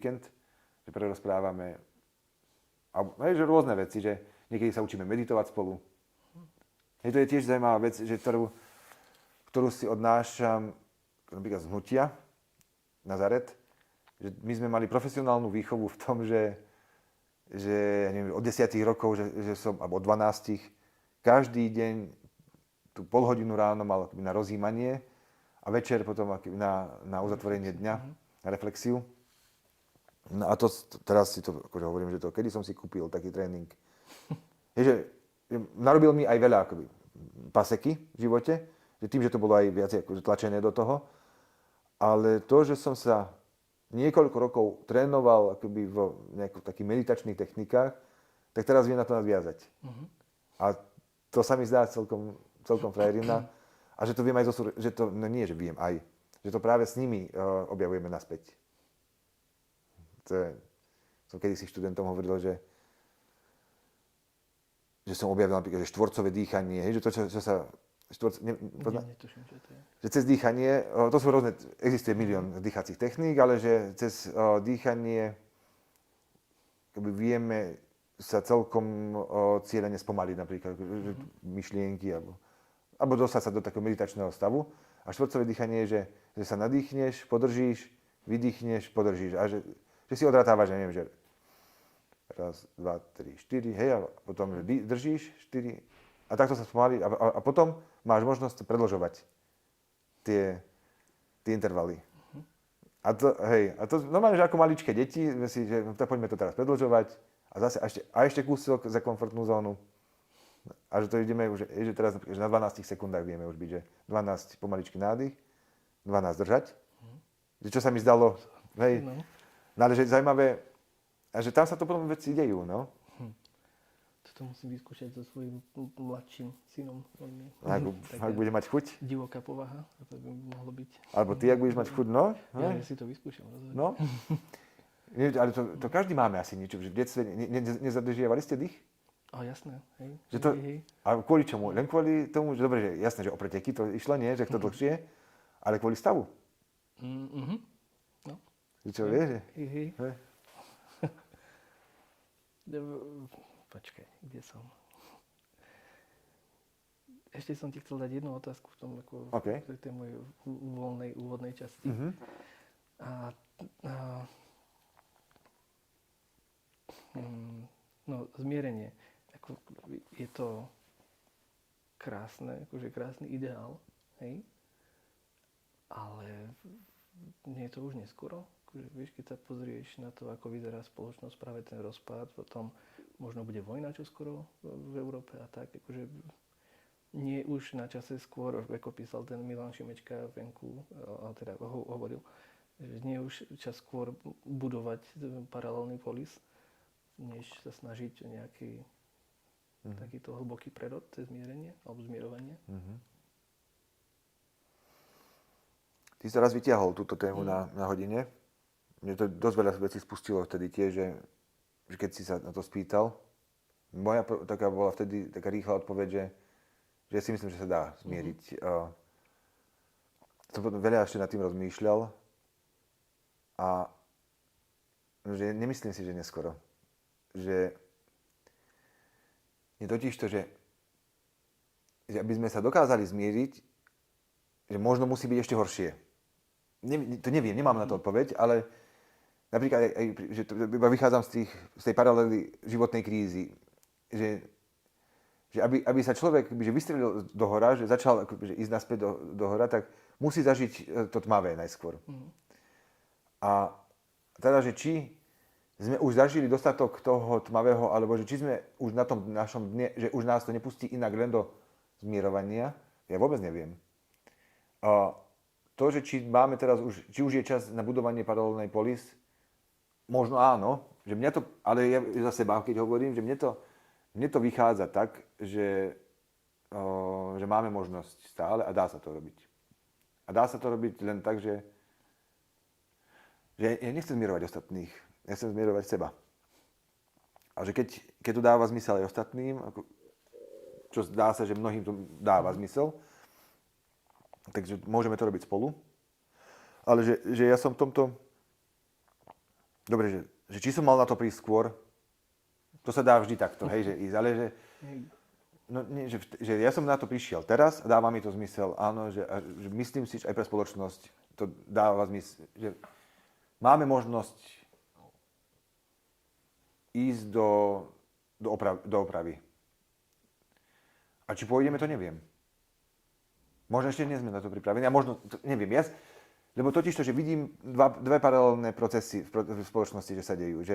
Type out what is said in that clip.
víkend, že prerozprávame, že rôzne veci, že niekedy sa učíme meditovať spolu. To je tiež zaujímavá vec, že ktorú si odnášam napríklad z hnutia Nazaret, že my sme mali profesionálnu výchovu v tom, že ja neviem, od 10 rokov, že som, alebo od 12, každý deň tú polhodinu ráno mal na rozjímanie a večer potom na uzatvorenie dňa, na reflexiu. No a to teraz si to akože hovorím, že to, kedy som si kúpil taký tréning. Je, že narobil mi aj veľa akoby paseky v živote, že tým, že to bolo aj viac akože tlačené do toho, ale to, že som sa niekoľko rokov trénoval akoby vo nejakých takých meditačných technikách, tak teraz viem na to nadviazať. A to sa mi zdá celkom frajerina. A že to viem aj že to, no nie, že viem aj, že to práve s nimi objavujeme naspäť. Som kedysi študentom hovoril, že som objavil napríklad, že štvorcové dýchanie, že to, čo sa... Netuším, čo to je. Že cez dýchanie, to sú rôzne, existuje milión dýchacích techník, ale že cez dýchanie vieme sa celkom cieľene spomaliť napríklad myšlienky alebo dostať sa do takého meditačného stavu. A štvorcové dýchanie je, že sa nadýchneš, podržíš, vydýchneš, podržíš a že si odrátávaš, neviem, že raz, dva, tri, štyri, hej, a potom držíš, štyri, a takto sa spomalí a potom máš možnosť predĺžovať tie intervaly. A to normálne, že ako maličké deti, že tak poďme to teraz predĺžovať a ešte kúsok za komfortnú zónu. A že to ideme už, že teraz že na 12 sekundách vieme už byť, že 12 pomaličky nádych, 12 držať. Že čo sa mi zdalo, hej, no ale že zaujímavé, a že tam sa to potom veci dejú, no. Toto musím vyskúšať so svojím mladším synom. Ak bude mať chuť. Divoká povaha, to by mohlo byť. Alebo ty, ak budeš mať chuť, no. Ja si to vyskúšam. Rozhodne. No. Ale to každý máme asi niečo, že v detstve nezadržiavali ste dých? Jasné, hej. Že to, a kvôli čomu? Len kvôli tomu, že dobre, že jasné, že o preteky to išlo, nie, že kto dlhšie, ale kvôli stavu. No. Čo vieš? Hej. Počkaj, kde som? Ešte som ti chcel dať jednu otázku v tom, v tej mojej úvodnej časti. Zmierenie. Je to krásne, krásny ideál, hej? Ale nie je to už neskoro? Vieš, keď sa pozrieš na to, ako vyzerá spoločnosť, práve ten rozpad, potom možno bude vojna čoskoro v Európe a tak, nie už na čase skôr, ako písal ten Milan Šimečka venku, a teda hovoril, že nie už čas skôr budovať paralelný polis, než sa snažiť o nejaký takýto hlboký prerod cez zmierenie alebo zmierovanie. Ty si raz vyťahol túto tému na hodine. Mne to dosť veľa vecí spustilo vtedy tiež, že keď si sa na to spýtal. Moja taká bola vtedy taká rýchla odpoveď, že ja si myslím, že sa dá zmieriť. Som potom veľa ešte nad tým rozmýšľal a že nemyslím si, že neskoro. Že je totiž to, že aby sme sa dokázali zmieriť, že možno musí byť ešte horšie. To neviem, nemám na to odpoveď, ale napríklad, že vychádzam z tej paralely životnej krízy, že aby sa človek vystrelil do hora, že začal ísť naspäť do hora, tak musí zažiť to tmavé najskôr. A teda, že či sme už zažili dostatok toho tmavého, alebo že či sme už na tom našom dne, že už nás to nepustí inak len do zmierovania, ja vôbec neviem. A to, že či máme teraz už, či už je čas na budovanie paralelnej polis, možno áno, že mňa to, ale ja za seba, keď hovorím, že mne to vychádza tak, že máme možnosť stále a dá sa to robiť. A dá sa to robiť len tak, že ja nechcem zmierovať ostatných, ja chcem zmierovať seba. A že keď to dáva zmysel aj ostatným, čo zdá sa, že mnohým to dáva zmysel, takže môžeme to robiť spolu. Ale že ja som v tomto dobre, že či som mal na to prísť skôr, to sa dá vždy takto, hej, že ísť, ale že, no, nie, že ja som na to prišiel teraz a dáva mi to zmysel, áno, že myslím si, že aj pre spoločnosť to dáva zmysel, že máme možnosť ísť do opravy. A či pôjdeme, to neviem. Možno ešte nie sme na to pripravení a možno, neviem, lebo totiž to, že vidím dve paralelné procesy v spoločnosti, že sa dejú, že